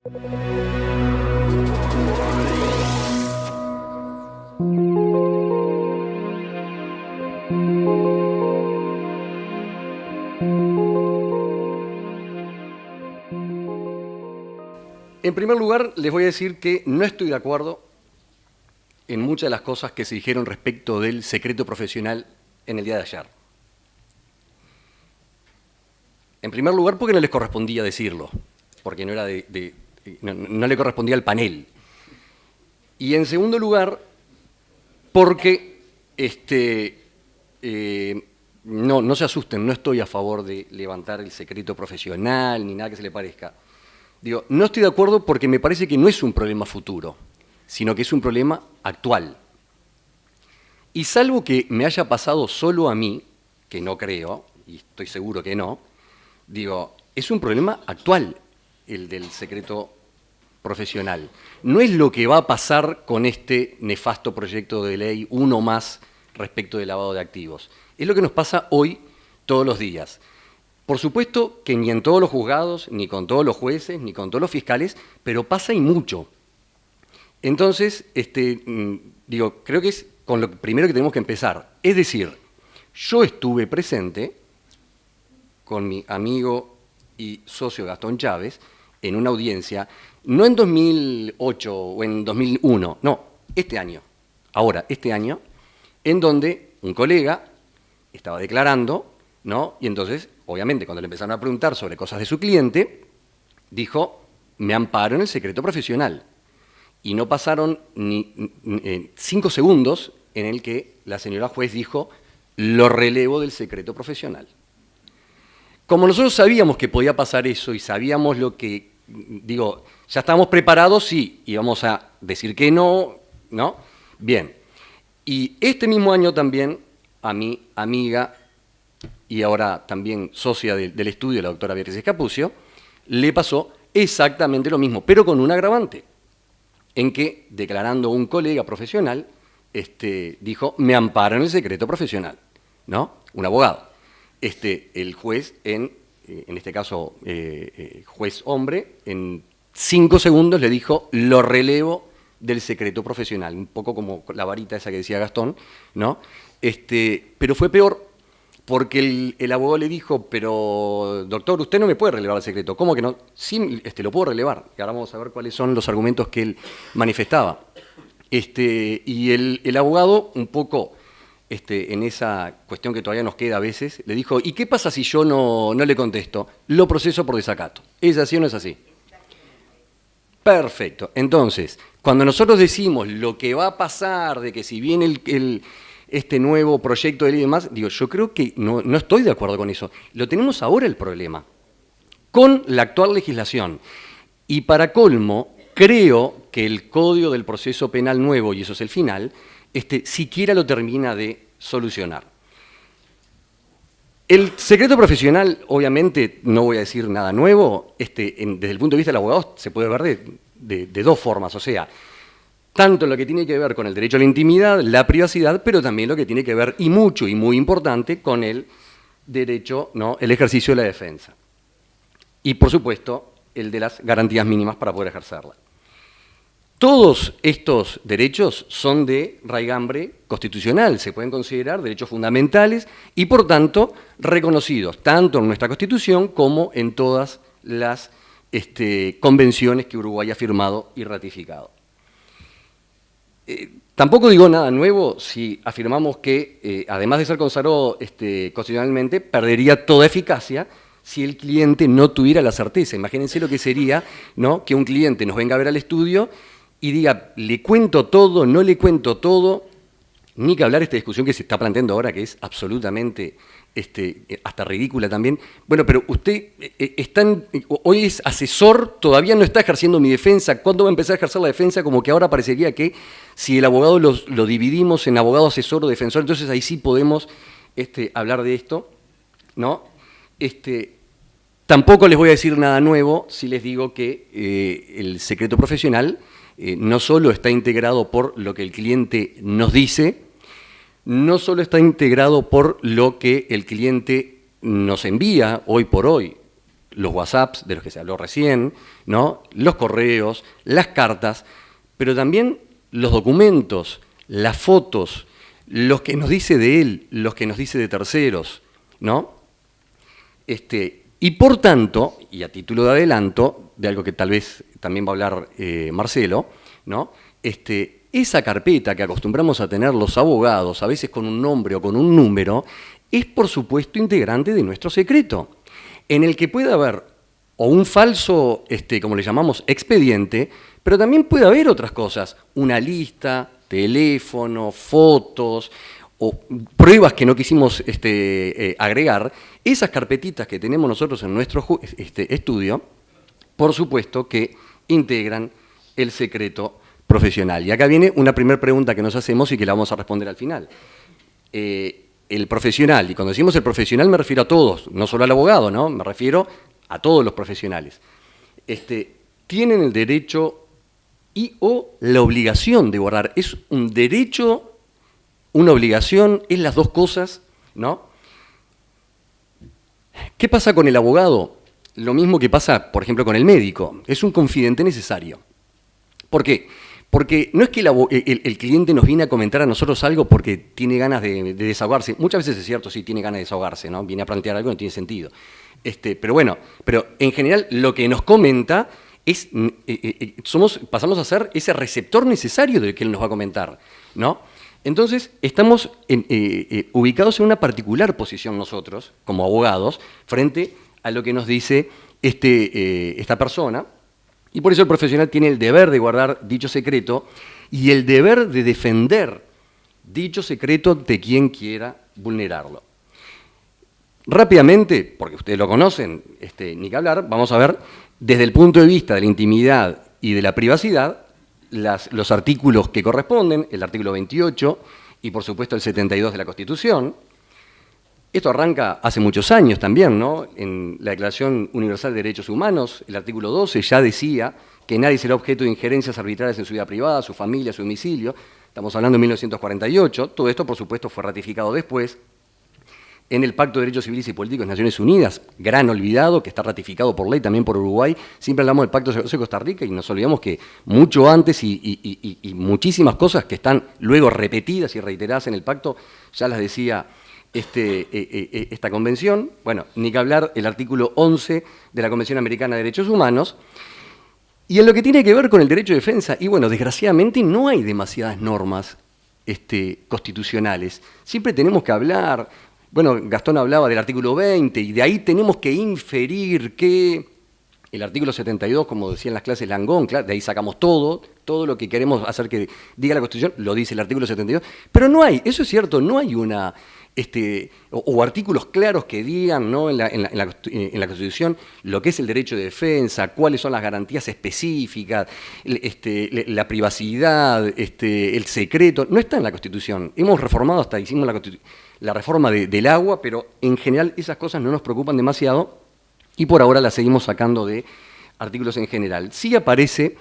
En primer lugar, les voy a decir que no estoy de acuerdo en muchas de las cosas que se dijeron respecto del secreto profesional en el día de ayer. En primer lugar, porque no les correspondía decirlo, porque no, era no le correspondía al panel. Y en segundo lugar, porque no se asusten, no estoy a favor de levantar el secreto profesional ni nada que se le parezca. Digo, no estoy de acuerdo porque me parece que no es un problema futuro, sino que es un problema actual. Y salvo que me haya pasado solo a mí, que no creo, y estoy seguro que no, digo, es un problema actual el del secreto profesional. No es lo que va a pasar con este nefasto proyecto de ley, uno más respecto del lavado de activos. Es lo que nos pasa hoy todos los días. Por supuesto que ni en todos los juzgados, ni con todos los jueces, ni con todos los fiscales, pero pasa y mucho. Entonces, digo, creo que es con lo primero que tenemos que empezar. Es decir, yo estuve presente con mi amigo y socio Gastón Chávez en una audiencia, no en 2008 o en 2001, no, este año, en donde un colega estaba declarando, ¿no? Y entonces, obviamente, cuando le empezaron a preguntar sobre cosas de su cliente, dijo, me amparo en el secreto profesional. Y no pasaron ni 5 segundos en el que la señora juez dijo, lo relevo del secreto profesional. Como nosotros sabíamos que podía pasar eso y sabíamos lo que, digo, ya estábamos preparados, sí, íbamos a decir que no, ¿no? Bien. Y este mismo año también a mi amiga y ahora también socia del estudio, la doctora Beatriz Escapucio, le pasó exactamente lo mismo, pero con un agravante, en que, declarando un colega profesional, dijo, me amparo en el secreto profesional, ¿no? Un abogado. El juez, en este caso, juez hombre, en 5 segundos le dijo, lo relevo del secreto profesional, un poco como la varita esa que decía Gastón, ¿no? Pero fue peor, porque el abogado le dijo, pero doctor, usted no me puede relevar el secreto. ¿Cómo que no? Sí, lo puedo relevar. Y ahora vamos a ver cuáles son los argumentos que él manifestaba. Y el abogado, un poco en esa cuestión que todavía nos queda a veces, le dijo, ¿y qué pasa si yo no le contesto? Lo proceso por desacato. ¿Es así o no es así? Perfecto. Entonces, cuando nosotros decimos lo que va a pasar, de que si viene este nuevo proyecto de ley y demás, digo, yo creo que no estoy de acuerdo con eso. Lo tenemos ahora el problema, con la actual legislación. Y para colmo, creo que el Código del Proceso Penal nuevo, y eso es el final, siquiera lo termina de solucionar. El secreto profesional, obviamente, no voy a decir nada nuevo, desde el punto de vista del abogado se puede ver de dos formas, o sea, tanto lo que tiene que ver con el derecho a la intimidad, la privacidad, pero también lo que tiene que ver, y mucho y muy importante, con el derecho, ¿no?, el ejercicio de la defensa. Y, por supuesto, el de las garantías mínimas para poder ejercerla. Todos estos derechos son de raigambre constitucional, se pueden considerar derechos fundamentales y, por tanto, reconocidos tanto en nuestra Constitución como en todas las convenciones que Uruguay ha firmado y ratificado. Tampoco digo nada nuevo si afirmamos que, además de ser consagrado constitucionalmente, perdería toda eficacia si el cliente no tuviera la certeza. Imagínense lo que sería, ¿no?, que un cliente nos venga a ver al estudio y diga, le cuento todo, no le cuento todo, ni que hablar esta discusión que se está planteando ahora, que es absolutamente hasta ridícula también. Bueno, pero usted hoy es asesor, todavía no está ejerciendo mi defensa. ¿Cuándo va a empezar a ejercer la defensa? Como que ahora parecería que si el abogado lo dividimos en abogado, asesor o defensor, entonces ahí sí podemos hablar de esto, ¿no? Tampoco les voy a decir nada nuevo si les digo que el secreto profesional no solo está integrado por lo que el cliente nos dice, no solo está integrado por lo que el cliente nos envía hoy por hoy, los WhatsApps de los que se habló recién, ¿no? Los correos, las cartas, pero también los documentos, las fotos, los que nos dice de él, los que nos dice de terceros, ¿no? Y por tanto, y a título de adelanto, de algo que tal vez también va a hablar Marcelo, ¿no? Esa carpeta que acostumbramos a tener los abogados, a veces con un nombre o con un número, es por supuesto integrante de nuestro secreto, en el que puede haber o un falso, como le llamamos, expediente, pero también puede haber otras cosas, una lista, teléfono, fotos, o pruebas que no quisimos agregar. Esas carpetitas que tenemos nosotros en nuestro estudio, por supuesto que integran el secreto profesional. Y acá viene una primera pregunta que nos hacemos y que la vamos a responder al final. El profesional, y cuando decimos el profesional me refiero a todos, no solo al abogado, ¿no? Me refiero a todos los profesionales. Tienen el derecho y o la obligación de guardar. Es un derecho, una obligación, es las dos cosas, ¿no? ¿Qué pasa con el abogado? Lo mismo que pasa, por ejemplo, con el médico. Es un confidente necesario. ¿Por qué? Porque no es que el cliente nos viene a comentar a nosotros algo porque tiene ganas de desahogarse. Muchas veces es cierto, sí, tiene ganas de desahogarse, ¿no? Viene a plantear algo que no tiene sentido. Pero bueno, pero en general lo que nos comenta es, pasamos a ser ese receptor necesario del que él nos va a comentar, ¿no? Entonces, estamos ubicados en una particular posición nosotros, como abogados, frente a lo que nos dice esta persona, y por eso el profesional tiene el deber de guardar dicho secreto y el deber de defender dicho secreto de quien quiera vulnerarlo. Rápidamente, porque ustedes lo conocen, ni que hablar, vamos a ver desde el punto de vista de la intimidad y de la privacidad, los artículos que corresponden, el artículo 28 y por supuesto el 72 de la Constitución. Esto arranca hace muchos años también, ¿no? En la Declaración Universal de Derechos Humanos, el artículo 12 ya decía que nadie será objeto de injerencias arbitrarias en su vida privada, su familia, su domicilio. Estamos hablando de 1948. Todo esto, por supuesto, fue ratificado después en el Pacto de Derechos Civiles y Políticos de Naciones Unidas, gran olvidado, que está ratificado por ley también por Uruguay. Siempre hablamos del Pacto de Costa Rica y nos olvidamos que mucho antes y muchísimas cosas que están luego repetidas y reiteradas en el pacto, ya las decía esta convención. Bueno, ni que hablar el artículo 11 de la Convención Americana de Derechos Humanos. Y en lo que tiene que ver con el derecho de defensa, y bueno, desgraciadamente no hay demasiadas normas constitucionales. Siempre tenemos que hablar, bueno, Gastón hablaba del artículo 20, y de ahí tenemos que inferir que el artículo 72, como decía en las clases Langón, claro, de ahí sacamos todo lo que queremos hacer que diga la Constitución, lo dice el artículo 72, pero no hay, eso es cierto, no hay una... o artículos claros que digan, ¿no? en la Constitución lo que es el derecho de defensa, cuáles son las garantías específicas, la privacidad, el secreto, no está en la Constitución. Hemos reformado, hasta hicimos la reforma del agua, pero en general esas cosas no nos preocupan demasiado y por ahora las seguimos sacando de artículos en general. Sí aparece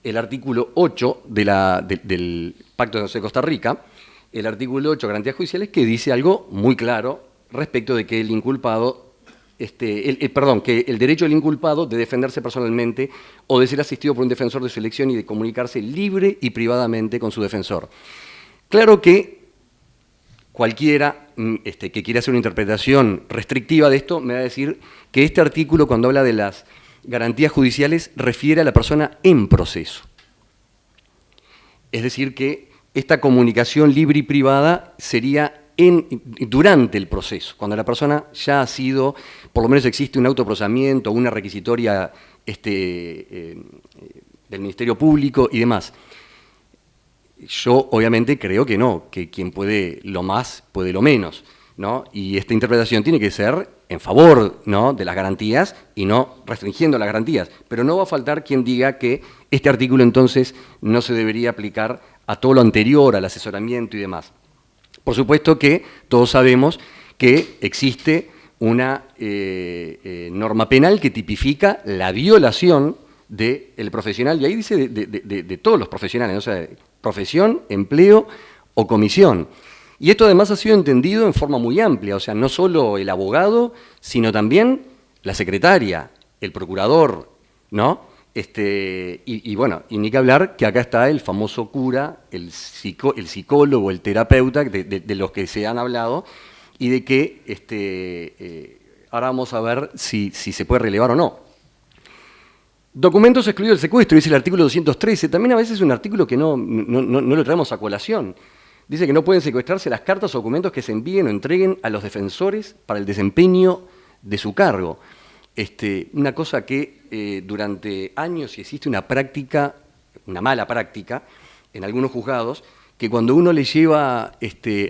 el artículo 8 del Pacto de Costa Rica, el artículo 8, garantías judiciales, que dice algo muy claro respecto de que el inculpado, que el derecho del inculpado de defenderse personalmente o de ser asistido por un defensor de su elección y de comunicarse libre y privadamente con su defensor. Claro que cualquiera que quiera hacer una interpretación restrictiva de esto me va a decir que este artículo, cuando habla de las garantías judiciales, refiere a la persona en proceso. Es decir, que esta comunicación libre y privada sería durante el proceso, cuando la persona ya ha sido, por lo menos existe un autoprocesamiento, una requisitoria del Ministerio Público y demás. Yo obviamente creo que no, que quien puede lo más, puede lo menos, ¿no? Y esta interpretación tiene que ser en favor, ¿no?, de las garantías y no restringiendo las garantías. Pero no va a faltar quien diga que este artículo entonces no se debería aplicar a todo lo anterior, al asesoramiento y demás. Por supuesto que todos sabemos que existe una norma penal que tipifica la violación del profesional, y ahí dice de todos los profesionales, o sea, profesión, empleo o comisión. Y esto además ha sido entendido en forma muy amplia, o sea, no solo el abogado, sino también la secretaria, el procurador, ¿no? Bueno, y ni que hablar que acá está el famoso cura, el psicólogo, el terapeuta de los que se han hablado, y de que ahora vamos a ver si se puede relevar o no. Documentos excluidos del secuestro, dice el artículo 213, también a veces es un artículo que no lo traemos a colación. Dice que no pueden secuestrarse las cartas o documentos que se envíen o entreguen a los defensores para el desempeño de su cargo. Una cosa que durante años existe una práctica, una mala práctica, en algunos juzgados, que cuando uno le lleva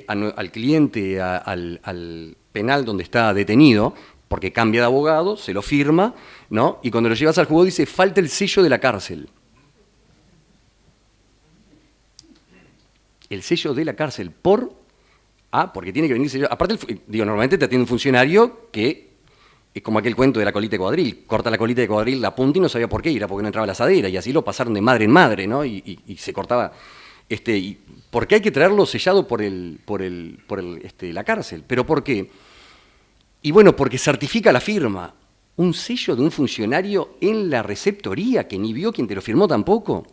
al cliente al penal donde está detenido, porque cambia de abogado, se lo firma, ¿no? Y cuando lo llevas al juzgado dice, falta el sello de la cárcel. El sello de la cárcel, porque tiene que venir sello. Aparte, normalmente te atiende un funcionario que es como aquel cuento de la colita de cocodril. Corta la colita de cocodril, la punta y no sabía por qué, y era porque no entraba la asadera, y así lo pasaron de madre en madre, ¿no? Y se cortaba. ¿Por qué hay que traerlo sellado por la cárcel? ¿Pero por qué? Y bueno, porque certifica la firma. Un sello de un funcionario en la receptoría que ni vio quien te lo firmó tampoco.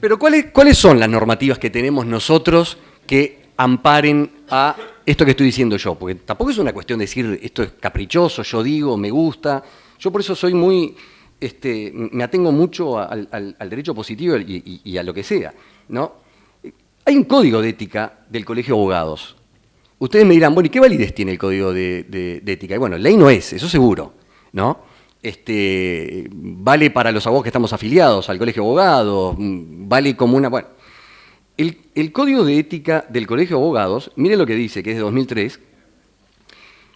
Pero ¿cuáles son las normativas que tenemos nosotros que amparen a esto que estoy diciendo yo? Porque tampoco es una cuestión de decir esto es caprichoso, yo digo, me gusta. Yo por eso soy muy, me atengo mucho al derecho positivo y a lo que sea, ¿no? Hay un código de ética del Colegio de Abogados. Ustedes me dirán, bueno, ¿y qué validez tiene el código de ética? Y bueno, ley no es, eso seguro, ¿no? Vale para los abogados que estamos afiliados al Colegio de Abogados, vale como una... Bueno, el Código de Ética del Colegio de Abogados, miren lo que dice, que es de 2003,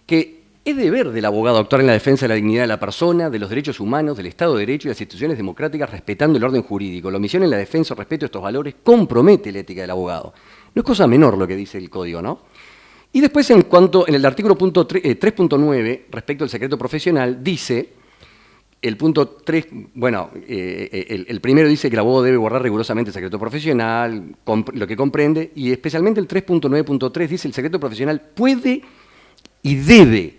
que es deber del abogado actuar en la defensa de la dignidad de la persona, de los derechos humanos, del Estado de Derecho y de las instituciones democráticas, respetando el orden jurídico. La omisión en la defensa o respeto de estos valores compromete la ética del abogado. No es cosa menor lo que dice el Código, ¿no? Y después, en el artículo 3.9, respecto al secreto profesional, dice... El punto 3, bueno, el primero dice que el abogado debe guardar rigurosamente el secreto profesional, lo que comprende, y especialmente el 3.9.3 dice el secreto profesional puede y debe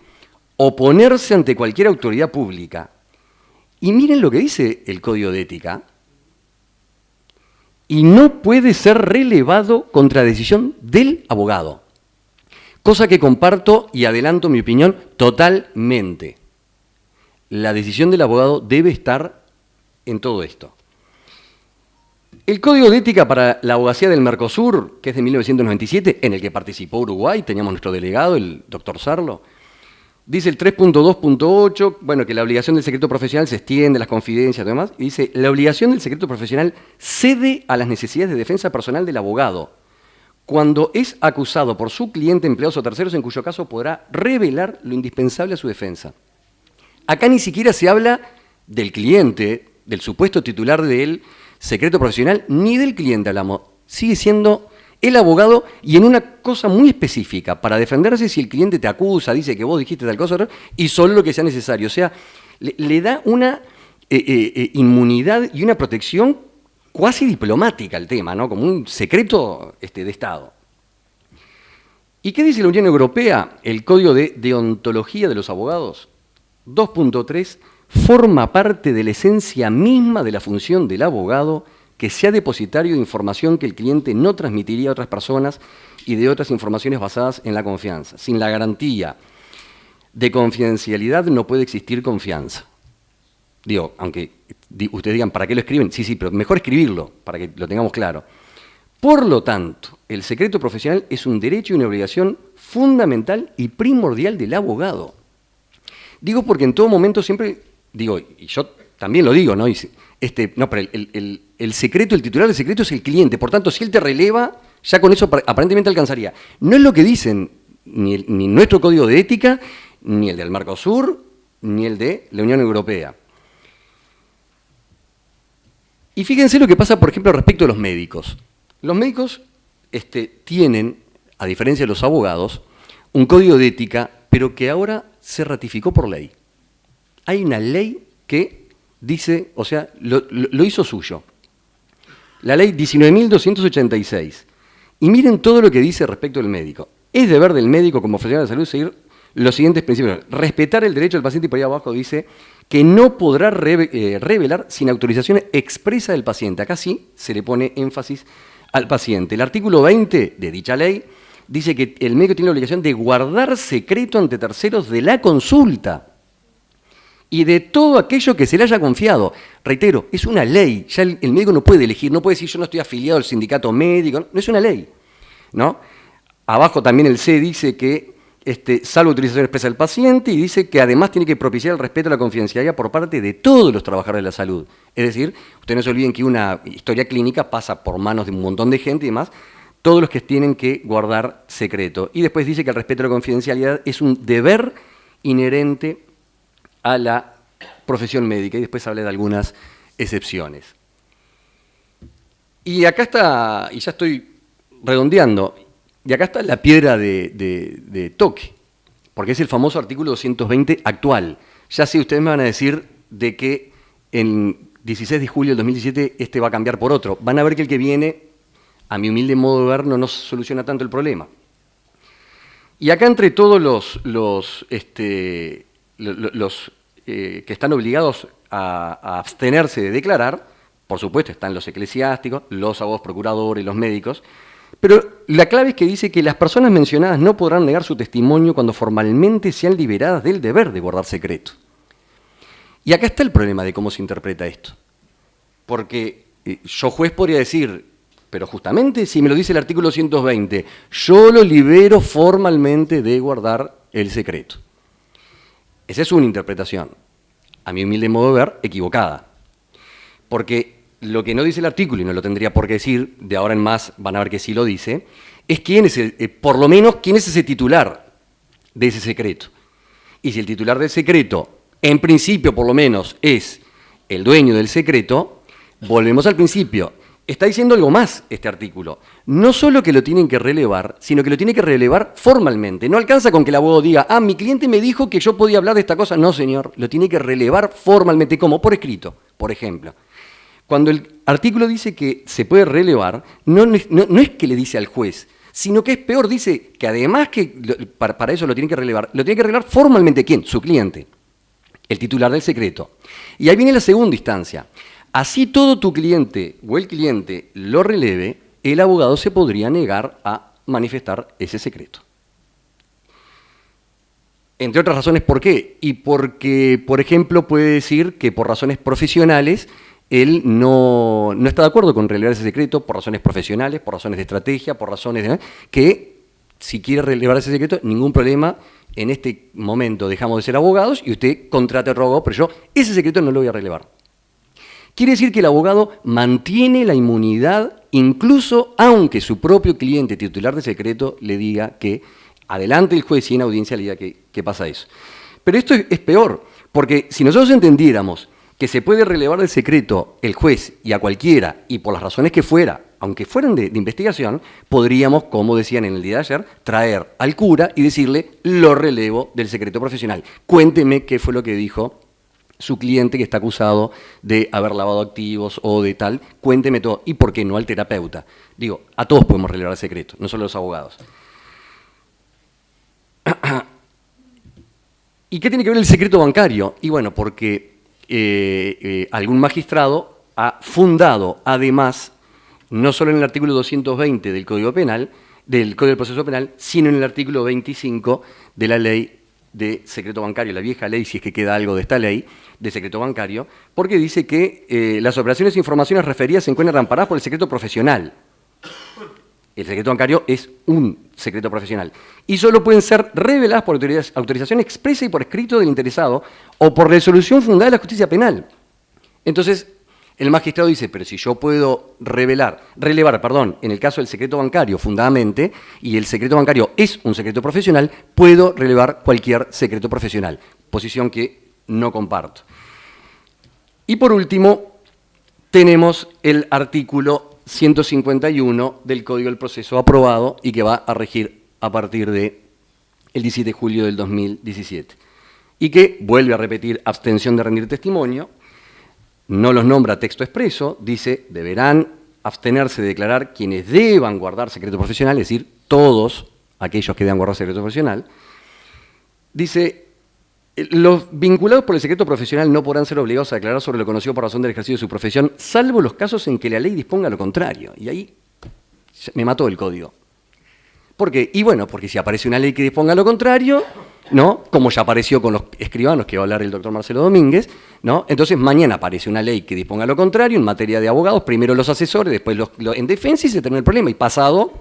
oponerse ante cualquier autoridad pública. Y miren lo que dice el Código de Ética. Y no puede ser relevado contra decisión del abogado. Cosa que comparto y adelanto mi opinión totalmente. La decisión del abogado debe estar en todo esto. El Código de Ética para la Abogacía del Mercosur, que es de 1997, en el que participó Uruguay, teníamos nuestro delegado, el doctor Sarlo, dice el 3.2.8, bueno, que la obligación del secreto profesional se extiende a las confidencias y demás, y dice, la obligación del secreto profesional cede a las necesidades de defensa personal del abogado, cuando es acusado por su cliente, empleados o terceros, en cuyo caso podrá revelar lo indispensable a su defensa. Acá ni siquiera se habla del cliente, del supuesto titular del secreto profesional, ni del cliente hablamos. Sigue siendo el abogado y en una cosa muy específica, para defenderse si el cliente te acusa, dice que vos dijiste tal cosa, y solo lo que sea necesario. O sea, le da una inmunidad y una protección cuasi diplomática al tema, ¿no? Como un secreto de Estado. ¿Y qué dice la Unión Europea? El Código de Deontología de los Abogados. 2.3 forma parte de la esencia misma de la función del abogado que sea depositario de información que el cliente no transmitiría a otras personas y de otras informaciones basadas en la confianza. Sin la garantía de confidencialidad no puede existir confianza. Digo, aunque ustedes digan, ¿para qué lo escriben? Sí, pero mejor escribirlo, para que lo tengamos claro. Por lo tanto, el secreto profesional es un derecho y una obligación fundamental y primordial del abogado. Digo porque en todo momento siempre, digo, y yo también lo digo, ¿no? Pero el secreto, el titular del secreto es el cliente, por tanto, si él te releva, ya con eso aparentemente alcanzaría. No es lo que dicen ni nuestro Código de Ética, ni el del Mercosur, ni el de la Unión Europea. Y fíjense lo que pasa, por ejemplo, respecto a los médicos. Los médicos tienen, a diferencia de los abogados, un Código de Ética, pero que ahora se ratificó por ley. Hay una ley que dice, o sea, lo hizo suyo. La ley 19.286. Y miren todo lo que dice respecto al médico. Es deber del médico como profesional de salud seguir los siguientes principios. Respetar el derecho del paciente, y por ahí abajo dice que no podrá revelar sin autorización expresa del paciente. Acá sí se le pone énfasis al paciente. El artículo 20 de dicha ley dice que el médico tiene la obligación de guardar secreto ante terceros de la consulta y de todo aquello que se le haya confiado. Reitero, es una ley, ya el médico no puede elegir, no puede decir yo no estoy afiliado al sindicato médico, no es una ley, ¿no? Abajo también el C dice que salvo autorización expresa del paciente, y dice que además tiene que propiciar el respeto a la confidencialidad por parte de todos los trabajadores de la salud. Es decir, ustedes no se olviden que una historia clínica pasa por manos de un montón de gente y demás, todos los que tienen que guardar secreto. Y después dice que el respeto a la confidencialidad es un deber inherente a la profesión médica, y después habla de algunas excepciones. Y acá está, y ya estoy redondeando, y acá está la piedra de toque, porque es el famoso artículo 220 actual. Ya sé, ustedes me van a decir de que en 16 de julio del 2017 va a cambiar por otro. Van a ver que el que viene, a mi humilde modo de ver, no nos soluciona tanto el problema. Y acá entre todos los que están obligados a abstenerse de declarar, por supuesto están los eclesiásticos, los abogados procuradores, los médicos, pero la clave es que dice que las personas mencionadas no podrán negar su testimonio cuando formalmente sean liberadas del deber de guardar secreto. Y acá está el problema de cómo se interpreta esto. Porque yo juez podría decir, pero justamente si me lo dice el artículo 120, yo lo libero formalmente de guardar el secreto. Esa es una interpretación, a mi humilde modo de ver, equivocada. Porque lo que no dice el artículo, y no lo tendría por qué decir, de ahora en más van a ver que sí lo dice, es quién es, por lo menos, quién es ese titular de ese secreto. Y si el titular del secreto, en principio por lo menos, es el dueño del secreto, volvemos al principio. Está diciendo algo más este artículo. No solo que lo tienen que relevar, sino que lo tiene que relevar formalmente. No alcanza con que el abogado diga, mi cliente me dijo que yo podía hablar de esta cosa. No, señor, lo tiene que relevar formalmente, como por escrito, por ejemplo. Cuando el artículo dice que se puede relevar, no es que le dice al juez, sino que es peor, dice que además que para eso lo tiene que relevar formalmente, ¿quién? Su cliente, el titular del secreto. Y ahí viene la segunda instancia. Así todo tu cliente o el cliente lo releve, el abogado se podría negar a manifestar ese secreto. Entre otras razones, ¿por qué? Y porque, por ejemplo, puede decir que por razones profesionales él no está de acuerdo con relevar ese secreto, por razones profesionales, por razones de estrategia, por razones de... que si quiere relevar ese secreto, ningún problema, en este momento dejamos de ser abogados y usted contrata a otro abogado, pero yo ese secreto no lo voy a relevar. Quiere decir que el abogado mantiene la inmunidad incluso aunque su propio cliente titular de secreto le diga que adelante el juez y en audiencia le diga que pasa eso. Pero esto es peor, porque si nosotros entendiéramos que se puede relevar el secreto el juez y a cualquiera, y por las razones que fuera, aunque fueran de investigación, podríamos, como decían en el día de ayer, traer al cura y decirle, lo relevo del secreto profesional. Cuénteme qué fue lo que dijo su cliente que está acusado de haber lavado activos o de tal, cuénteme todo. ¿Y por qué no al terapeuta? Digo, a todos podemos relevar el secreto, no solo a los abogados. ¿Y qué tiene que ver el secreto bancario? Y bueno, porque algún magistrado ha fundado, además, no solo en el artículo 220 del Código Penal, del Código del Proceso Penal, sino en el artículo 25 de la Ley de Secreto Bancario, la vieja ley, si es que queda algo de esta ley, de secreto bancario, porque dice que las operaciones e informaciones referidas se encuentran amparadas por el secreto profesional. El secreto bancario es un secreto profesional. Y solo pueden ser reveladas por autorización expresa y por escrito del interesado o por resolución fundada de la justicia penal. Entonces, el magistrado dice, pero si yo puedo relevar, en el caso del secreto bancario fundadamente, y el secreto bancario es un secreto profesional, puedo relevar cualquier secreto profesional. Posición que no comparto. Y por último, tenemos el artículo 151 del Código del Proceso aprobado y que va a regir a partir del 17 de julio del 2017. Y que vuelve a repetir abstención de rendir testimonio, no los nombra texto expreso, dice, deberán abstenerse de declarar quienes deban guardar secreto profesional, es decir, todos aquellos que deban guardar secreto profesional. Dice, Los vinculados por el secreto profesional no podrán ser obligados a declarar sobre lo conocido por razón del ejercicio de su profesión, salvo los casos en que la ley disponga lo contrario. Y ahí me mató el código. ¿Por qué? Y bueno, porque si aparece una ley que disponga lo contrario, ¿no? Como ya apareció con los escribanos, que va a hablar el doctor Marcelo Domínguez, ¿no? Entonces mañana aparece una ley que disponga lo contrario en materia de abogados, primero los asesores, después en defensa y se termina el problema. Y pasado,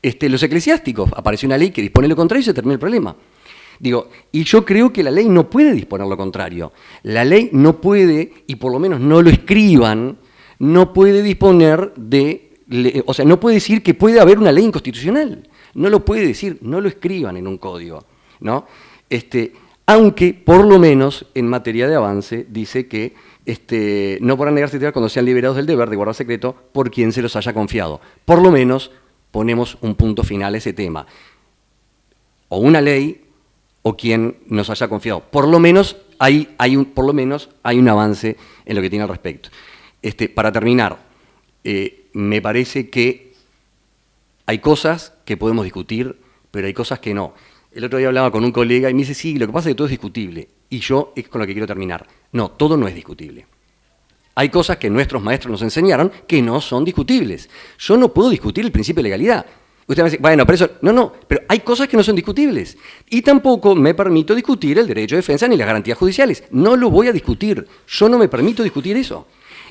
los eclesiásticos, aparece una ley que dispone lo contrario y se termina el problema. Digo, y yo creo que la ley no puede disponer lo contrario. La ley no puede, y por lo menos no lo escriban, no puede disponer o sea, no puede decir que puede haber una ley inconstitucional. No lo puede decir, no lo escriban en un código, ¿no? Aunque, por lo menos, en materia de avance, dice que no podrán negarse a tirar cuando sean liberados del deber de guardar secreto por quien se los haya confiado. Por lo menos, ponemos un punto final a ese tema. O una ley o quien nos haya confiado. Por lo menos hay un avance en lo que tiene al respecto. Para terminar, me parece que hay cosas que podemos discutir, pero hay cosas que no. El otro día hablaba con un colega y me dice, sí, lo que pasa es que todo es discutible. Y yo es con lo que quiero terminar. No, todo no es discutible. Hay cosas que nuestros maestros nos enseñaron que no son discutibles. Yo no puedo discutir el principio de legalidad. Usted me dice, bueno, pero eso... No, pero hay cosas que no son discutibles. Y tampoco me permito discutir el derecho de defensa ni las garantías judiciales. No lo voy a discutir. Yo no me permito discutir eso.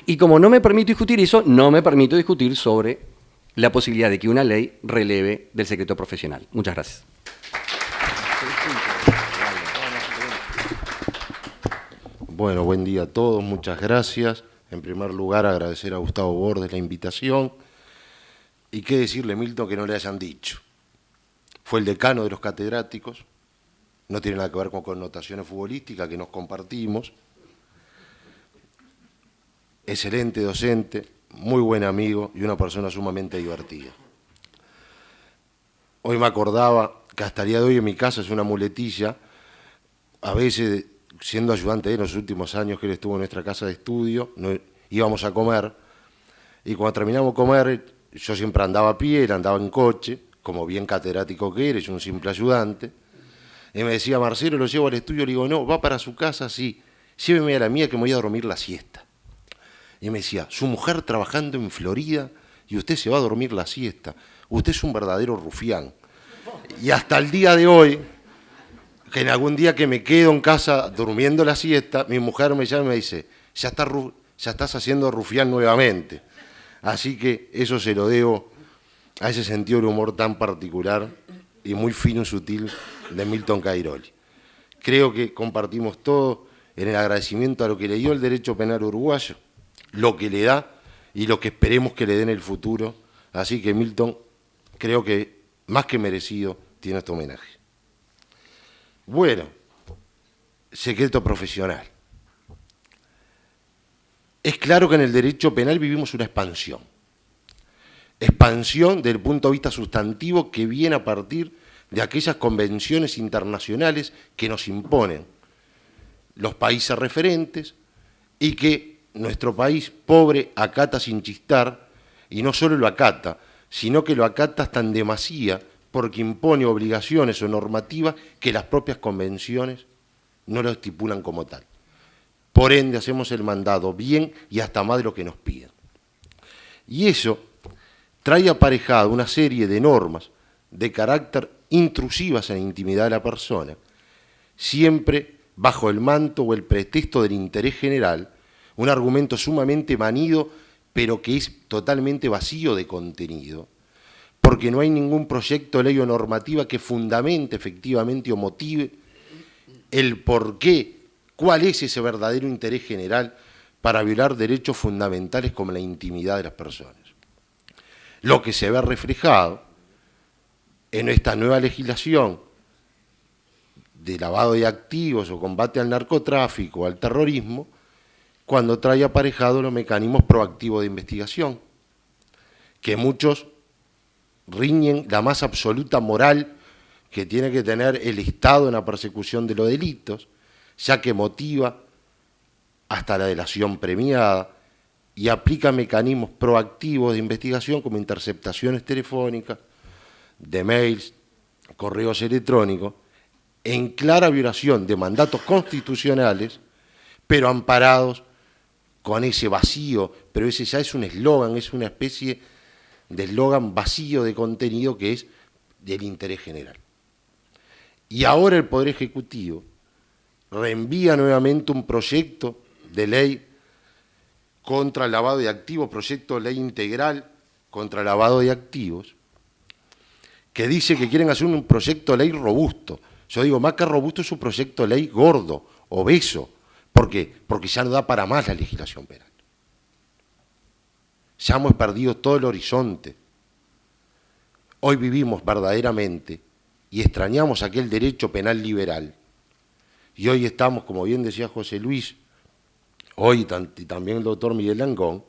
Y como no me permito discutir eso, no me permito discutir sobre la posibilidad de que una ley releve del secreto profesional. Muchas gracias. Bueno, buen día a todos, muchas gracias. En primer lugar, agradecer a Gustavo Bordes la invitación. Y qué decirle, Milton, que no le hayan dicho. Fue el decano de los catedráticos, no tiene nada que ver con connotaciones futbolísticas que nos compartimos. Excelente docente, muy buen amigo y una persona sumamente divertida. Hoy me acordaba que hasta el día de hoy en mi casa es una muletilla, a veces siendo ayudante en los últimos años que él estuvo en nuestra casa de estudio, íbamos a comer y cuando terminamos de comer yo siempre andaba a pie, él andaba en coche, como bien catedrático que eres, un simple ayudante, y me decía, Marcelo, lo llevo al estudio, le digo, no, va para su casa, sí, lléveme a la mía que me voy a dormir la siesta. Y me decía, su mujer trabajando en Florida y usted se va a dormir la siesta, usted es un verdadero rufián. Y hasta el día de hoy, que en algún día que me quedo en casa durmiendo la siesta, mi mujer me llama y me dice, ya estás haciendo rufián nuevamente. Así que eso se lo debo a ese sentido del humor tan particular y muy fino y sutil de Milton Cairoli. Creo que compartimos todo en el agradecimiento a lo que le dio el derecho penal uruguayo, lo que le da y lo que esperemos que le dé en el futuro. Así que Milton, creo que más que merecido tiene este homenaje. Bueno, secreto profesional. Es claro que en el derecho penal vivimos una expansión. Expansión desde el punto de vista sustantivo que viene a partir de aquellas convenciones internacionales que nos imponen los países referentes y que nuestro país pobre acata sin chistar, y no solo lo acata, sino que lo acata hasta en demasía porque impone obligaciones o normativas que las propias convenciones no lo estipulan como tal. Por ende, hacemos el mandado bien y hasta más de lo que nos piden. Y eso trae aparejado una serie de normas de carácter intrusivas en la intimidad de la persona, siempre bajo el manto o el pretexto del interés general, un argumento sumamente manido, pero que es totalmente vacío de contenido, porque no hay ningún proyecto de ley o normativa que fundamente efectivamente o motive el porqué. ¿Cuál es ese verdadero interés general para violar derechos fundamentales como la intimidad de las personas? Lo que se ve reflejado en esta nueva legislación de lavado de activos o combate al narcotráfico o al terrorismo, cuando trae aparejado los mecanismos proactivos de investigación, que muchos riñen la más absoluta moral que tiene que tener el Estado en la persecución de los delitos, ya que motiva hasta la delación premiada y aplica mecanismos proactivos de investigación como interceptaciones telefónicas, de mails, correos electrónicos, en clara violación de mandatos constitucionales, pero amparados con ese vacío, pero ese ya es un eslogan, es una especie de eslogan vacío de contenido que es del interés general. Y ahora el Poder Ejecutivo reenvía nuevamente un proyecto de ley contra el lavado de activos, proyecto de ley integral contra el lavado de activos, que dice que quieren hacer un proyecto de ley robusto. Yo digo, más que robusto es un proyecto de ley gordo, obeso. ¿Por qué? Porque ya no da para más la legislación penal. Ya hemos perdido todo el horizonte. Hoy vivimos verdaderamente y extrañamos aquel derecho penal liberal. Y hoy estamos, como bien decía José Luis, hoy y también el doctor Miguel Langón,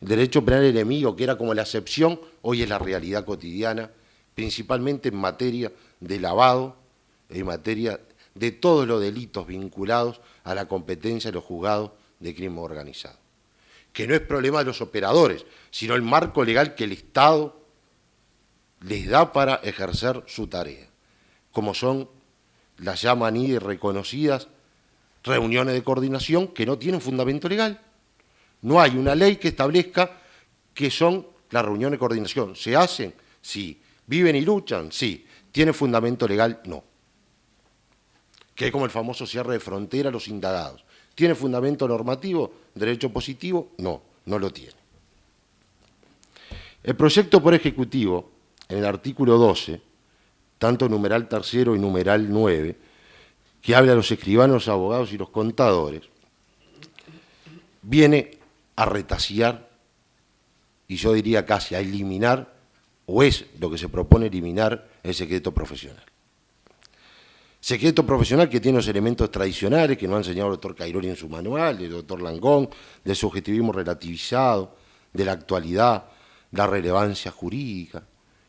el derecho penal enemigo, que era como la excepción, hoy es la realidad cotidiana, principalmente en materia de lavado, en materia de todos los delitos vinculados a la competencia de los juzgados de crimen organizado. Que no es problema de los operadores, sino el marco legal que el Estado les da para ejercer su tarea, como son las ya manidas y reconocidas reuniones de coordinación que no tienen fundamento legal. No hay una ley que establezca qué son las reuniones de coordinación. ¿Se hacen? Sí. ¿Viven y luchan? Sí. ¿Tiene fundamento legal? No. Que es como el famoso cierre de frontera a los indagados. ¿Tiene fundamento normativo? ¿Derecho positivo? No, no lo tiene. El proyecto por ejecutivo, en el artículo 12, tanto numeral tercero y numeral 9, que habla de los escribanos, los abogados y los contadores, viene a retasear, y yo diría casi a eliminar, o es lo que se propone eliminar, el secreto profesional. Secreto profesional que tiene los elementos tradicionales que nos ha enseñado el doctor Cairoli en su manual, el doctor Langón, del subjetivismo relativizado, de la actualidad, la relevancia jurídica,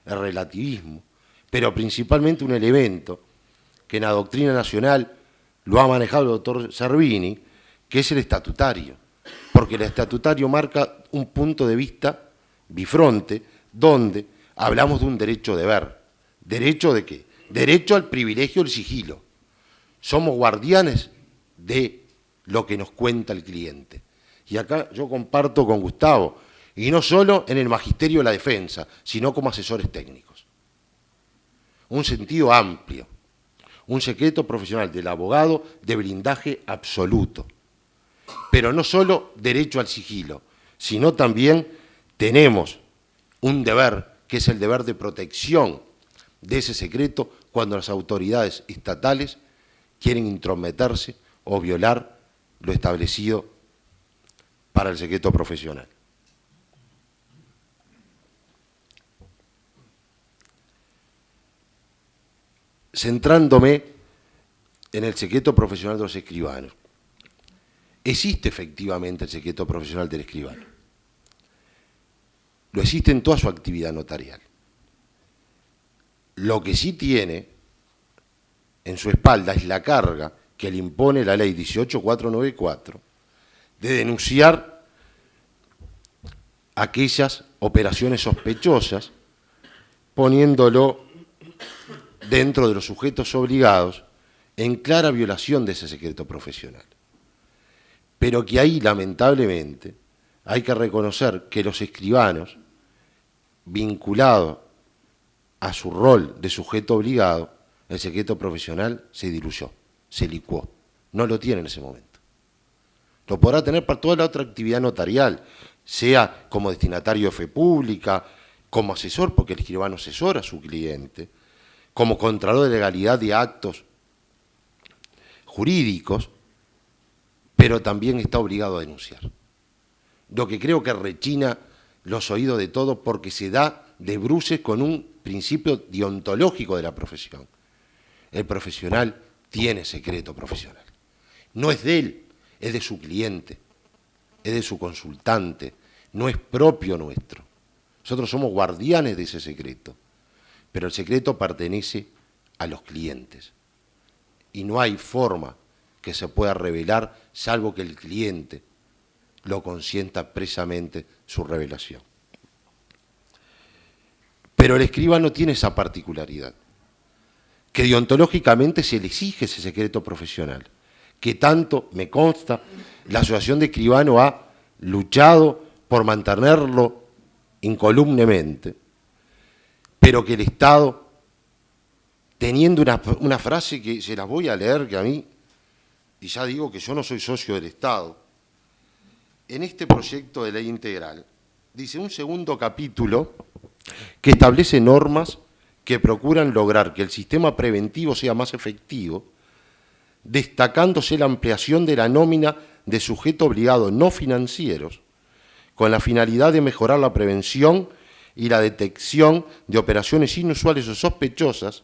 el relativismo, pero principalmente un elemento que en la doctrina nacional lo ha manejado el doctor Servini, que es el estatutario, porque el estatutario marca un punto de vista bifronte, donde hablamos de un derecho-deber. ¿Derecho de qué? Derecho al privilegio del sigilo. Somos guardianes de lo que nos cuenta el cliente. Y acá yo comparto con Gustavo, y no solo en el magisterio de la defensa, sino como asesores técnicos. Un sentido amplio, un secreto profesional del abogado de blindaje absoluto. Pero no solo derecho al sigilo, sino también tenemos un deber, que es el deber de protección de ese secreto cuando las autoridades estatales quieren intrometerse o violar lo establecido para el secreto profesional. Centrándome en el secreto profesional de los escribanos, existe efectivamente el secreto profesional del escribano. Lo existe en toda su actividad notarial. Lo que sí tiene en su espalda es la carga que le impone la ley 18494 de denunciar aquellas operaciones sospechosas, poniéndolo dentro de los sujetos obligados en clara violación de ese secreto profesional. Pero que ahí, lamentablemente, hay que reconocer que los escribanos, vinculados a su rol de sujeto obligado, el secreto profesional se diluyó, se licuó. No lo tiene en ese momento. Lo podrá tener para toda la otra actividad notarial, sea como destinatario de fe pública, como asesor, porque el escribano asesora a su cliente, como contralor de legalidad de actos jurídicos, pero también está obligado a denunciar. Lo que creo que rechina los oídos de todos porque se da de bruces con un principio deontológico de la profesión. El profesional tiene secreto profesional. No es de él, es de su cliente, es de su consultante, no es propio nuestro. Nosotros somos guardianes de ese secreto, pero el secreto pertenece a los clientes. Y no hay forma que se pueda revelar salvo que el cliente lo consienta expresamente su revelación. Pero el escribano tiene esa particularidad, que deontológicamente se le exige ese secreto profesional, que tanto, me consta, la Asociación de Escribanos ha luchado por mantenerlo incolumnemente, pero que el Estado, teniendo una frase que se las voy a leer, que a mí, y ya digo que yo no soy socio del Estado, en este proyecto de ley integral, dice un segundo capítulo que establece normas que procuran lograr que el sistema preventivo sea más efectivo, destacándose la ampliación de la nómina de sujetos obligados no financieros, con la finalidad de mejorar la prevención y la detección de operaciones inusuales o sospechosas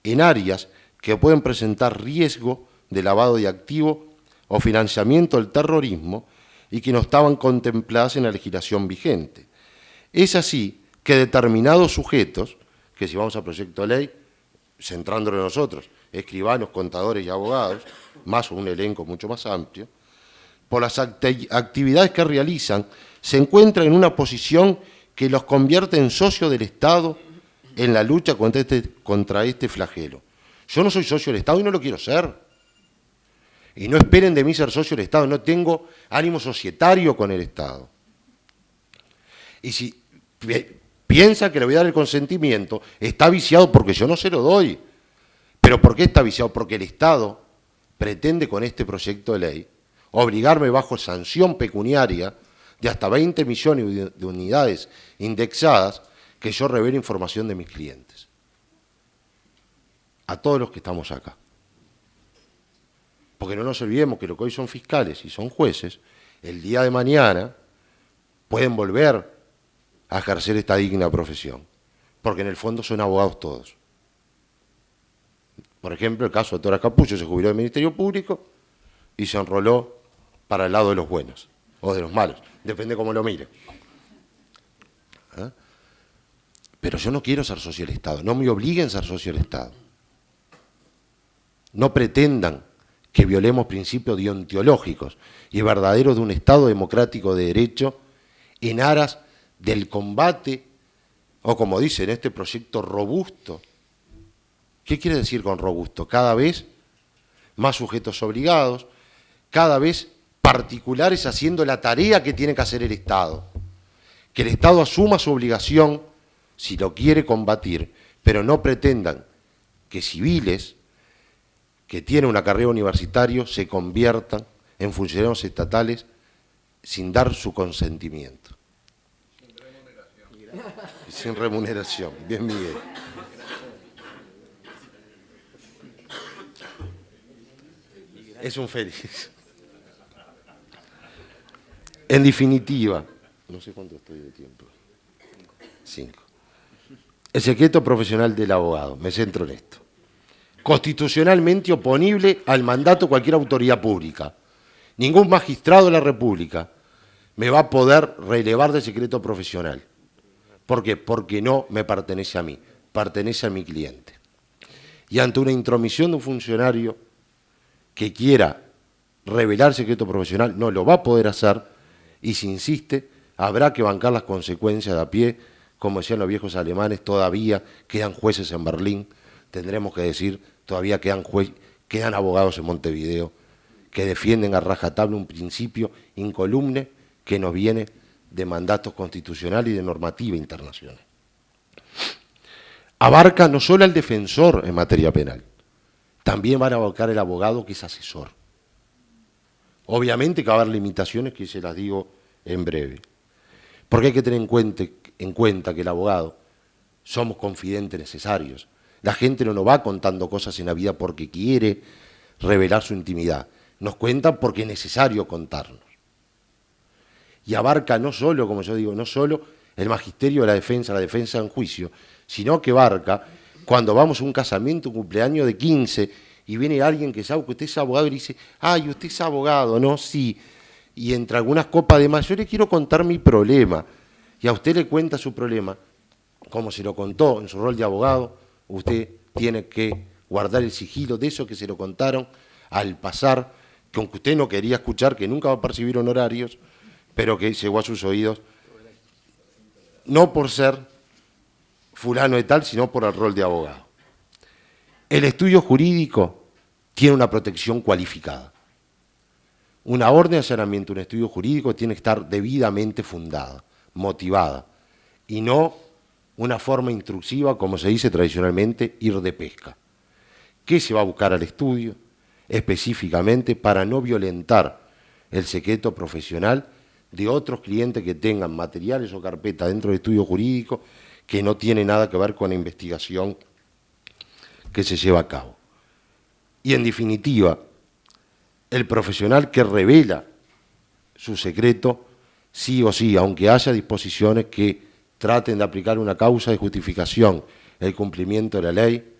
en áreas que pueden presentar riesgo de lavado de activos o financiamiento del terrorismo y que no estaban contempladas en la legislación vigente. Es así que determinados sujetos, que si vamos al proyecto de ley, centrándolo en nosotros, escribanos, contadores y abogados, más un elenco mucho más amplio, por las actividades que realizan, se encuentran en una posición que los convierte en socios del Estado en la lucha contra este flagelo. Yo no soy socio del Estado y no lo quiero ser. Y no esperen de mí ser socio del Estado, no tengo ánimo societario con el Estado. Y si piensa que le voy a dar el consentimiento, está viciado porque yo no se lo doy. ¿Pero por qué está viciado? Porque el Estado pretende con este proyecto de ley obligarme bajo sanción pecuniaria de hasta 20 millones de unidades indexadas que yo revele información de mis clientes. A todos los que estamos acá. Porque no nos olvidemos que lo que hoy son fiscales y son jueces, el día de mañana pueden volver a ejercer esta digna profesión, porque en el fondo son abogados todos. Por ejemplo, el caso de Tora Capullo, se jubiló del Ministerio Público y se enroló para el lado de los buenos, o de los malos, depende cómo lo mire. ¿Eh? Pero yo no quiero ser socio del Estado, no me obliguen a ser socio del Estado. No pretendan que violemos principios deontológicos y verdaderos de un Estado democrático de derecho en aras del combate, o como dice en este proyecto, robusto. ¿Qué quiere decir con robusto? Cada vez más sujetos obligados, cada vez particulares haciendo la tarea que tiene que hacer el Estado. Que el Estado asuma su obligación si lo quiere combatir, pero no pretendan que civiles que tienen una carrera universitaria se conviertan en funcionarios estatales sin dar su consentimiento. Sin remuneración. Sin remuneración. Bien, Miguel. Es un feliz. En definitiva, no sé cuánto estoy de tiempo. 5. El secreto profesional del abogado, me centro en esto. Constitucionalmente oponible al mandato de cualquier autoridad pública. Ningún magistrado de la República me va a poder relevar de secreto profesional. ¿Por qué? Porque no me pertenece a mí, pertenece a mi cliente. Y ante una intromisión de un funcionario que quiera revelar secreto profesional, no lo va a poder hacer, y si insiste, habrá que bancar las consecuencias de a pie, como decían los viejos alemanes, todavía quedan jueces en Berlín, tendremos que decir, todavía quedan abogados en Montevideo que defienden a rajatabla un principio incolumne que nos viene de mandatos constitucionales y de normativa internacional. Abarca no solo al defensor en materia penal, también van a abarcar el abogado que es asesor. Obviamente que va a haber limitaciones que se las digo en breve, porque hay que tener en cuenta que el abogado somos confidentes necesarios. La gente no nos va contando cosas en la vida porque quiere revelar su intimidad. Nos cuentan porque es necesario contarnos. Y abarca no solo, como yo digo, no solo el magisterio de la defensa en juicio, sino que abarca cuando vamos a un casamiento, un cumpleaños de 15, y viene alguien que sabe que usted es abogado y le dice, ay, usted es abogado, no, sí. Y entre algunas copas de más, yo le quiero contar mi problema. Y a usted le cuenta su problema, como se lo contó en su rol de abogado, usted tiene que guardar el sigilo de eso que se lo contaron al pasar, que aunque usted no quería escuchar, que nunca va a percibir honorarios, pero que llegó a sus oídos, no por ser fulano de tal, sino por el rol de abogado. El estudio jurídico tiene una protección cualificada. Una orden de allanamiento, un estudio jurídico tiene que estar debidamente fundada, motivada, y no una forma intrusiva, como se dice tradicionalmente, ir de pesca. ¿Qué se va a buscar al estudio? Específicamente para no violentar el secreto profesional de otros clientes que tengan materiales o carpetas dentro del estudio jurídico que no tiene nada que ver con la investigación que se lleva a cabo. Y en definitiva, el profesional que revela su secreto, sí o sí, aunque haya disposiciones que traten de aplicar una causa de justificación, el cumplimiento de la ley,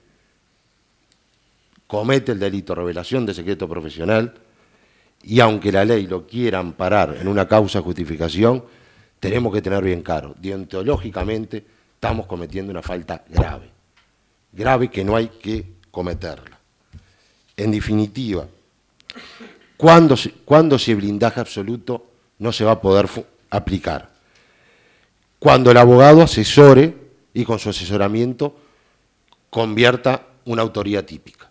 comete el delito de revelación de secreto profesional, y aunque la ley lo quiera amparar en una causa de justificación, tenemos que tener bien claro, deontológicamente estamos cometiendo una falta grave, grave que no hay que cometerla. En definitiva, ¿cuándo ese blindaje absoluto no se va a poder aplicar? Cuando el abogado asesore y con su asesoramiento convierta una autoría típica.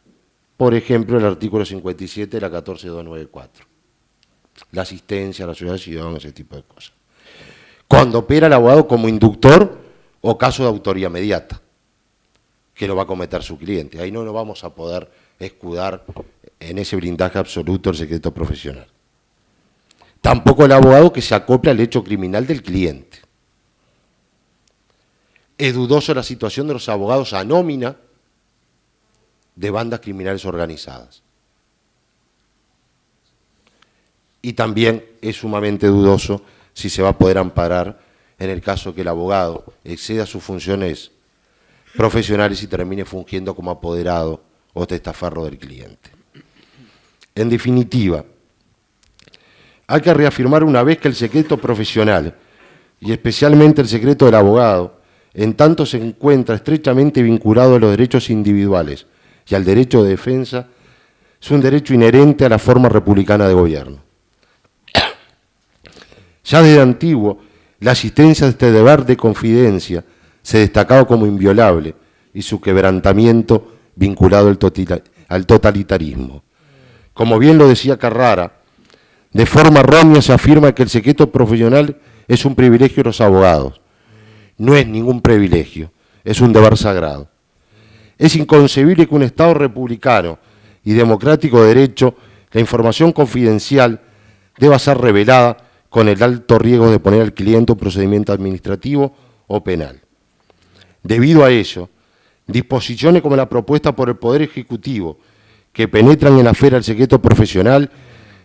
Por ejemplo, el artículo 57 de la 14294. La asistencia, la asociación, ese tipo de cosas. Cuando opera el abogado como inductor o caso de autoría mediata, que lo va a cometer su cliente. Ahí no nos vamos a poder escudar en ese blindaje absoluto del secreto profesional. Tampoco el abogado que se acopla al hecho criminal del cliente. Es dudoso la situación de los abogados a nómina de bandas criminales organizadas. Y también es sumamente dudoso si se va a poder amparar en el caso que el abogado exceda sus funciones profesionales y termine fungiendo como apoderado o testaferro del cliente. En definitiva, hay que reafirmar una vez que el secreto profesional, y especialmente el secreto del abogado, en tanto se encuentra estrechamente vinculado a los derechos individuales y al derecho de defensa, es un derecho inherente a la forma republicana de gobierno. Ya desde antiguo, la asistencia de este deber de confidencia se destacaba como inviolable y su quebrantamiento vinculado al totalitarismo. Como bien lo decía Carrara, de forma errónea se afirma que el secreto profesional es un privilegio de los abogados. No es ningún privilegio, es un deber sagrado. Es inconcebible que un Estado republicano y democrático de derecho, la información confidencial deba ser revelada con el alto riesgo de poner al cliente un procedimiento administrativo o penal. Debido a ello, disposiciones como la propuesta por el Poder Ejecutivo, que penetran en la esfera del secreto profesional,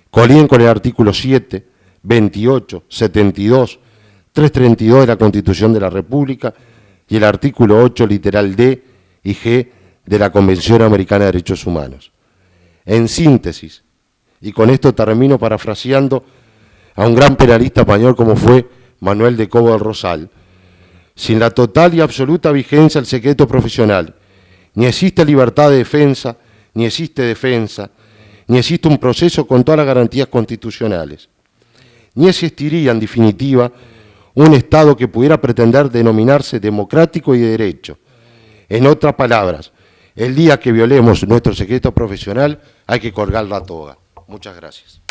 coliden con el artículo 7, 28, 72, 332 de la Constitución de la República y el artículo 8, literal D y G de la Convención Americana de Derechos Humanos. En síntesis, y con esto termino parafraseando a un gran penalista español como fue Manuel de Cobo del Rosal, sin la total y absoluta vigencia del secreto profesional, ni existe libertad de defensa, ni existe defensa, ni existe un proceso con todas las garantías constitucionales, ni existiría, en definitiva, un Estado que pudiera pretender denominarse democrático y de derecho. En otras palabras, el día que violemos nuestro secreto profesional hay que colgar la toga. Muchas gracias.